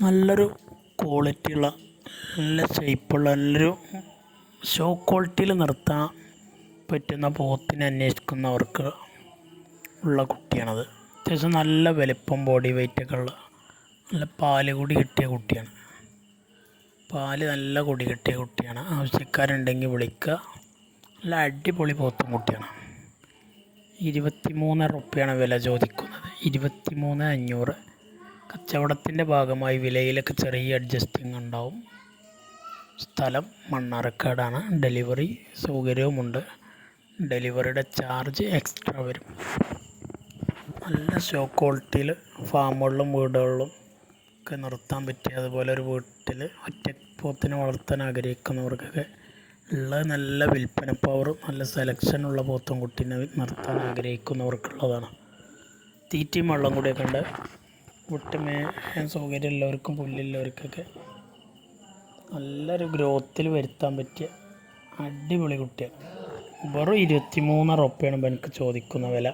നല്ലൊരു ക്വാളിറ്റിയുള്ള നല്ല ഷേപ്പുള്ള നല്ലൊരു ഷോ ക്വാളിറ്റിയിൽ നിർത്താൻ പറ്റുന്ന പോത്തിനെ അന്വേഷിക്കുന്നവർക്ക് ഉള്ള കുട്ടിയാണത്. അത്യാവശ്യം നല്ല വലിപ്പം ബോഡി വെയ്റ്റൊക്കെ ഉള്ള നല്ല പാല് കൂടി കിട്ടിയ കുട്ടിയാണ്. പാല് നല്ല കൂടി കിട്ടിയ കുട്ടിയാണ്. ആവശ്യക്കാരുണ്ടെങ്കിൽ വിളിക്കുക. നല്ല അടിപൊളി പോത്തും കുട്ടിയാണ്. 23 റുപ്യാണ് വില ചോദിക്കുന്നത്. 23,500. കച്ചവടത്തിൻ്റെ ഭാഗമായി വിലയിലൊക്കെ ചെറിയ അഡ്ജസ്റ്റിംഗ് ഉണ്ടാവും. സ്ഥലം മണ്ണാർക്കാടാണ്. ഡെലിവറി സൗകര്യവുമുണ്ട്. ഡെലിവറിയുടെ ചാർജ് എക്സ്ട്രാ വരും. നല്ല ഷോ ക്വാളിറ്റിയിൽ ഫാമുകളിലും വീടുകളിലും ഒക്കെ നിർത്താൻ പറ്റിയ, അതുപോലെ ഒരു വീട്ടിൽ ഒറ്റ പോത്തിനെ വളർത്താൻ ആഗ്രഹിക്കുന്നവർക്കൊക്കെ ഉള്ള നല്ല വിൽപ്പന പവറും നല്ല സെലക്ഷനുള്ള പോത്തും കുട്ടീനെ നിർത്താൻ ആഗ്രഹിക്കുന്നവർക്കുള്ളതാണ്. തീറ്റയും വെള്ളം കൂടിയൊക്കെ ഉണ്ട്. വിട്ടുമേയാൻ സൗകര്യമുള്ളവർക്കും പുല്ലുള്ളവർക്കൊക്കെ നല്ലൊരു ഗ്രോത്തിൽ വരുത്താൻ പറ്റിയ അടിപൊളി കുട്ടിയാണ്. വെറും 23 റുപ്യാണ് എനിക്ക് ചോദിക്കുന്ന വില.